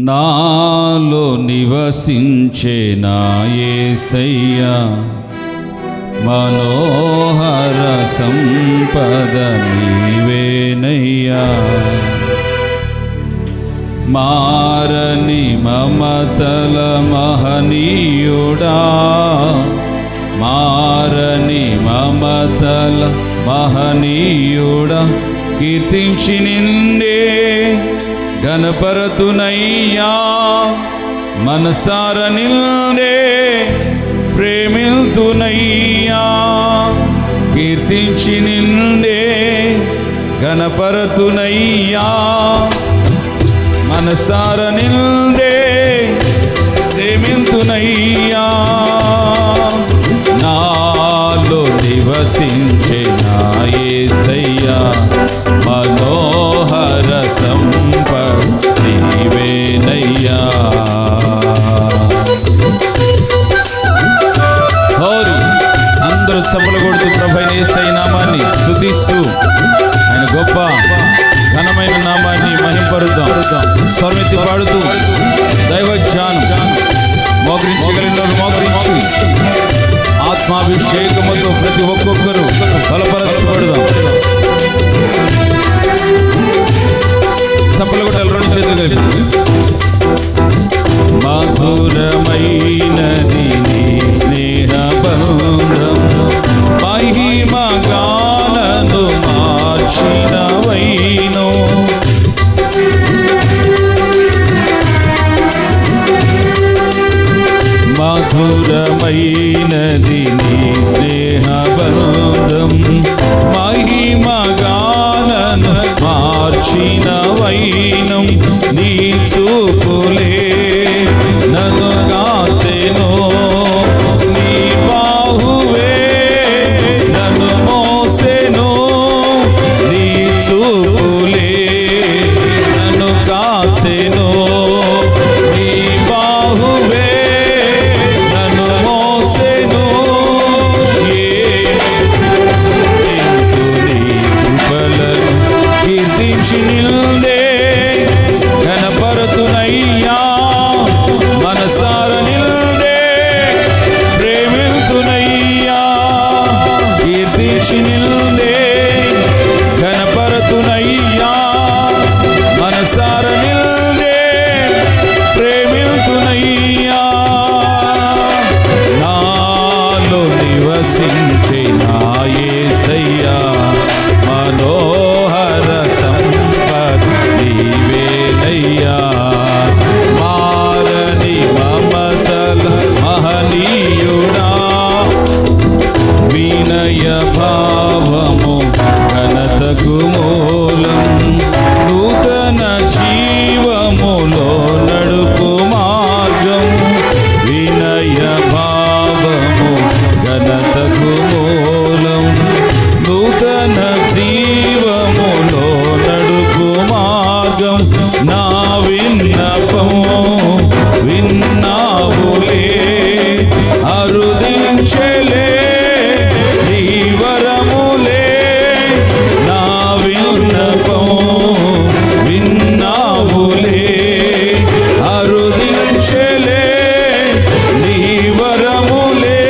నాలో నివసించే నా యేసయ్యా, మనోహర సంపద నీవేనయ్యా. మారని మమతల మహనీయుడా, మారని మమతల మహనీయుడా, కీర్తించి నిండే గణపరతునయ్యా. మనసార నిండే ప్రేమిల్తునయ్యా, కీర్తించి నిండే గణపరతునయ్యా. మనసార నిండే ప్రేమిల్తునయ్యా. నాలో నివసించే నా యేసయ్యా, మనోహర సంపద నీవేనయ్యా. అందరూ చప్పలు కొడుతూ ప్రభువైన యేసయ్య నామాన్ని స్తుతిస్తూ ఆయన గొప్ప ఘనమైన నామాన్ని మహింపరుద్దాం. స్వరమెత్తి పాడుతూ దైవజ్ఞానం మోకరించగలిగిన మోకరించి ఆత్మాభిషేకముతో ప్రతి ఒక్కొక్కరు బలపరచబడదాం. చప్పలు కొట్టాలి, రెండు చేతులు కలిపి. మధురమైనది నీ స్నేహ బంధం, మహిమ గానను మార్చిన వైను. మధురమైనది నీ స్నేహ బంధం, మహిమ గానను మార్చిన వైనం. నీ చూపులే నన్ను కాచెను, నీ బాహువే నన్ను మోసెను. నీ చూపులే నన్ను కాచెను, నీ బాహువే నన్ను మోసెను. నీ కృపలను కీర్తించి నిండే ఘనపరతునయ్యా. మనసార నిండే ప్రేమిల్తునయ్యా, కీర్తించి నిండే ఘనపరతునయ్యా. మనసార నిండే ప్రేమిల్తునయ్యా. నాలో నివసించే నా యేసయ్యా, మనోహర సంపద నీవేనయ్యా. మారని మమతల మహనీయుడా, వినయ భావము ఘనతకు మూలం. నూతన జీవములో నడుపు మార్గం, వినయ భావము ఘనతకు మూలం. నూతన జీవములో నడుపు మార్గం. నా విన్నపము విన్నావులే, అరుదించెలే నీ వరములే. నా విన్నపము విన్నావులే, అరుదించెలే నీ వరములే.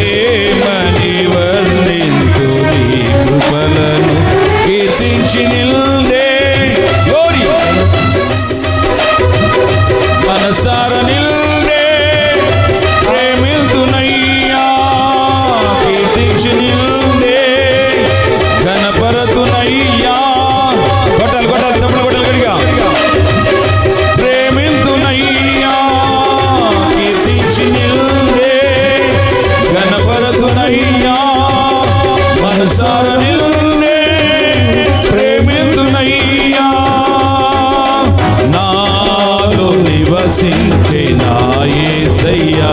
ఏమని వర్ణింతు నీ కృపలను, కీర్తించి నిండే మనసార నిండే ప్రేమిల్తునయ్యా, కీర్తించి నిండే ఘనపరతునయ్యా. కొట్టాలి కొట్టాలి, చప్పట్లు కొట్టాలి గట్టిగా. ప్రేమిల్తునయ్యా, కీర్తించి నిండే ఘనపరతునయ్యా. మనసార నిండే ప్రేమిల్తునయ్యా. నాలో నివసించే నా యేసయ్యా,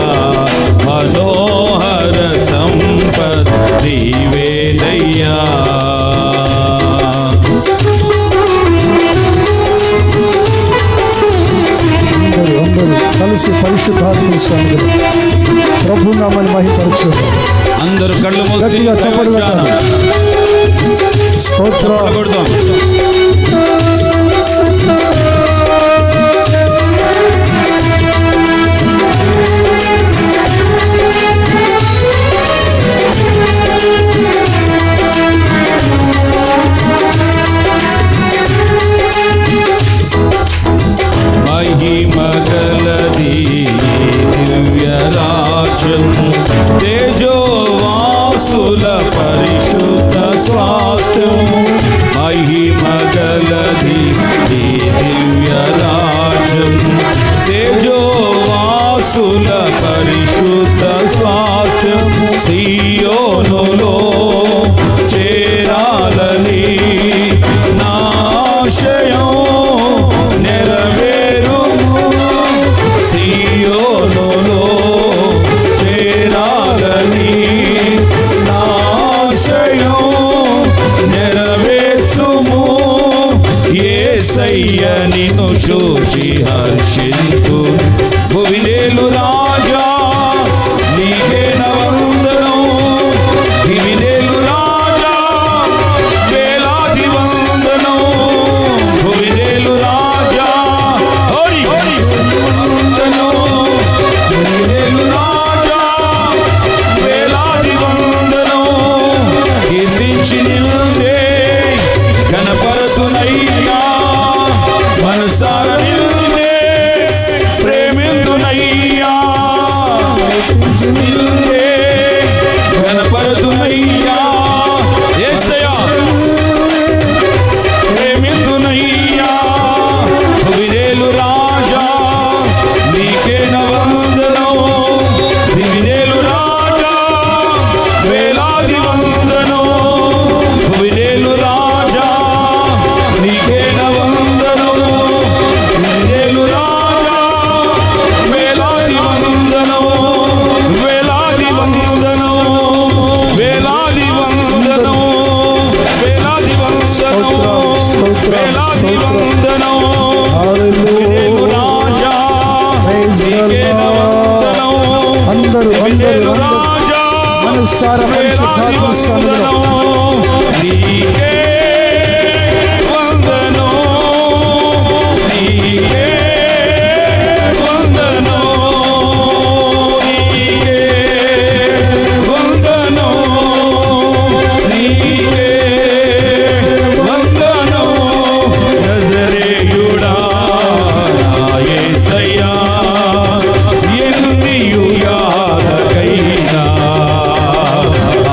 మనోహర సంపద నీవేనయ్యా. కలిసి పరిశుద్ధాత్మ ప్రభు నామని మహిమపరచు. అందరూ కళ్ళు మూసి స్తోత్రం. గలది ఈ దివ్య రాజ్యం తేజోవాసుల పరిశుద్ధ స్వాస్థ్యం సియోనులో చేరాలని నాశయం నెరవేరును సియోనులో చేరాలని నాశయం నెరవేర్చుము యేసయ్య నిన్ను చూచి హర్షింతు భువినేలు రాజా నీకే వందనం భువినేలు రాజా వేలాది వందనం భువినేలు రాజా హరి వందనం భువినేలు రాజా వేలాది వందనం కీర్తించి నిల్దే గణపరతునయ్యా మనసార నిల్దే ప్రేమిందునయ్యా నిల్దే గణపరతునయ్యా యేసయ్యా ప్రేమిందునయ్యా భువినేలు రాజా నీకే వందనం భువినేలు రాజా వేలాది వందనం భువినేలు రాజా నీకే వందనం భువినేలు రాజా వేలాది వందనం వేలాది వందనం వేలాది వందనం వేలాది వందనం వేలాది వందనం భువినేలు రాజా నీకే వందనం అందరూ భువినేలు రాజా మనసారా వేలాది వందనం నీకే వందనం నీకే వందనం నీకే వందనం నీకే వందనం నజరేయుడా నా యేసయ్యా ఎన్నియు యాదకైనా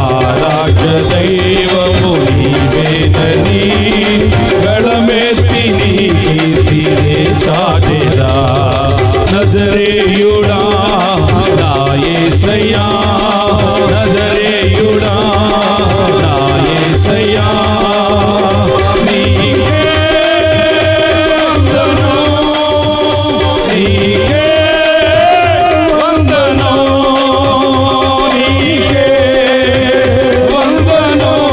ఆరాధ్య దైవము నీవేనని గళమెత్తి నీ కీర్తినే చాటెదా నజరేయుడా నా యేసయ్యా నజరేయుడా నా యేసయ్యా నీకే వందనం నీకే వందనం నీకే వందనం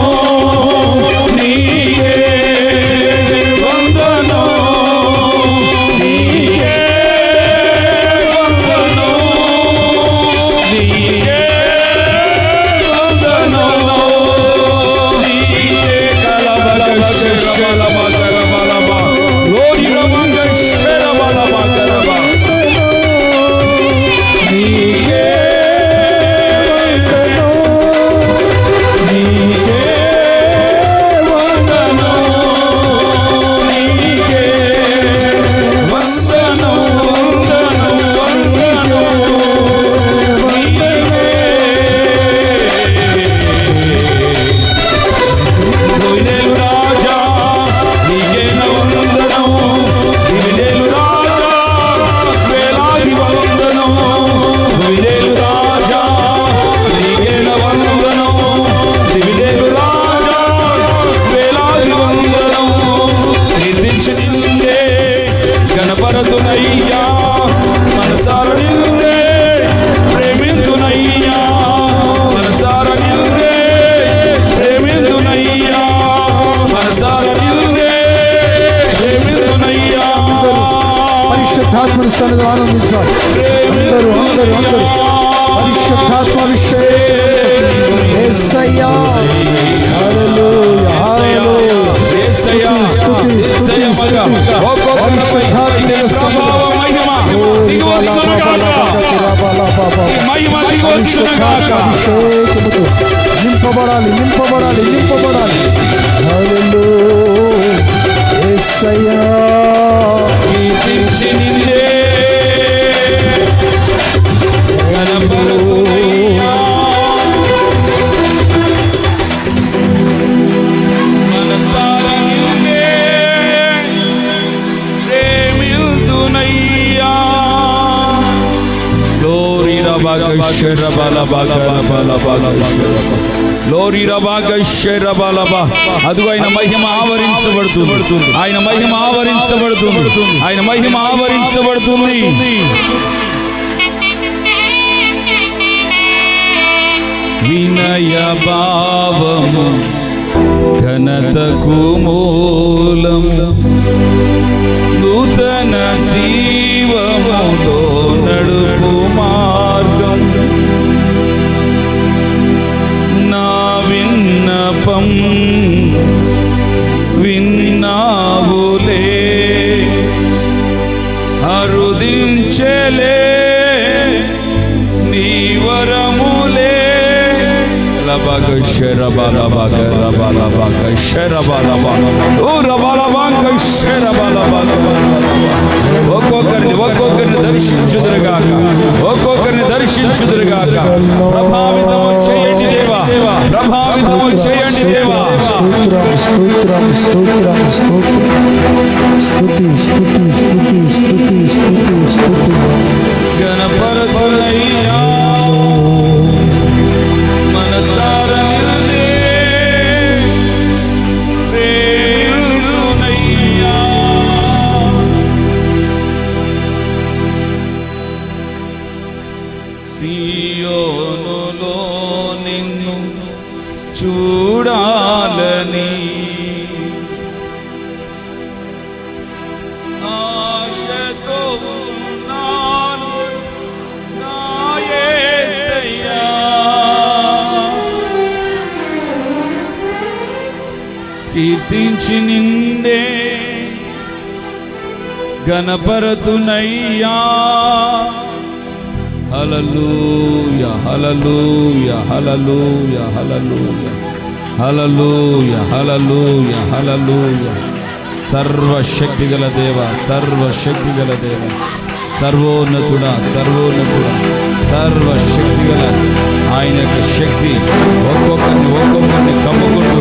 నీకే వందనం నీకే వందనం నీకే వందనం నీకే కలబల శరబల కరబల లోరి రమంగ శరబల కరబ నీకే నీకే వందనం నీకే వందనం వందనం వందనం భువినేలు రాజా నీకే వందనం భువినేలు రాజా వేలాది వందనం భువినేలు రాజా నీకే వందనం భువినేలు రాజా వేలాది వందనం కీర్తించి నిన్నే గణపరతునయ్యా మనసార నిన్నే ప్రేమింతునయ్యా మనసార నిన్నే ప్రేమింతునయ్యా మనసార నిన్నే ప్రేమింతునయ్యా పరిశుద్ధాత్మని సన్నిధిలో ఆనందించాలి అందరూ అందరూ అందరూ పరిశుద్ధాత్మ అభిషేకం యేసయ్యా హల్లెలూయా హల్లెలూయా స్తుతి స్తుతి అభిషేకముతో నింపబడాలి నింపబడాలి నింపబడాలి హల్లెలూయా యేసయ్యా కీర్తించి నిన్నే గణపరతునయ్యా మనసార నిన్నే లోరి రబాగశరబలబ. అదుగో ఆయన మహిమ ఆవరించబడుతుంది, ఆయన మహిమ ఆవరించబడుతుంది, ఆయన మహిమ ఆవరించబడుతుంది. వినయ భావము ఘనతకు మూలం, నూతన జీవములో నడుపు మార్గం. నా విన్నపం విన్నావులే, అరుదించలే నీ వరములే. ఒక్కొక్కరిని దర్శించుదురుగాక, ఒక్కొక్కరిని దర్శించుదురుగాక. ప్రభావితము చేయండి దేవా, ప్రభావితము చేయండి దేవా. స్తోత్రం స్తోత్రం స్తోత్రం స్తుతి స్తుతి స్తుతి స్తుతి స్తుతి స్తుతి. గణపరతులయ్యా మనసారా నిన్నే ప్రేమితునయ్యా. సియోనులో నిన్ను చూడాలని ఆశతో ఉన్నాను నా యేసయ్యా. కీర్తించి నిండే గణపరతునయ్యా. హల్లెలూయా హల్లెలూయా హల్లెలూయా హల్లెలూయా హల్లెలూయా హల్లెలూయా హల్లెలూయా. సర్వశక్తి గల దేవ, సర్వశక్తి గల దేవ, సర్వోన్నతుడా, సర్వోన్నతుడా, సర్వశక్తి గల ఆయన యొక్క శక్తి ఒక్కొక్కరిని కమ్ముకుంటూ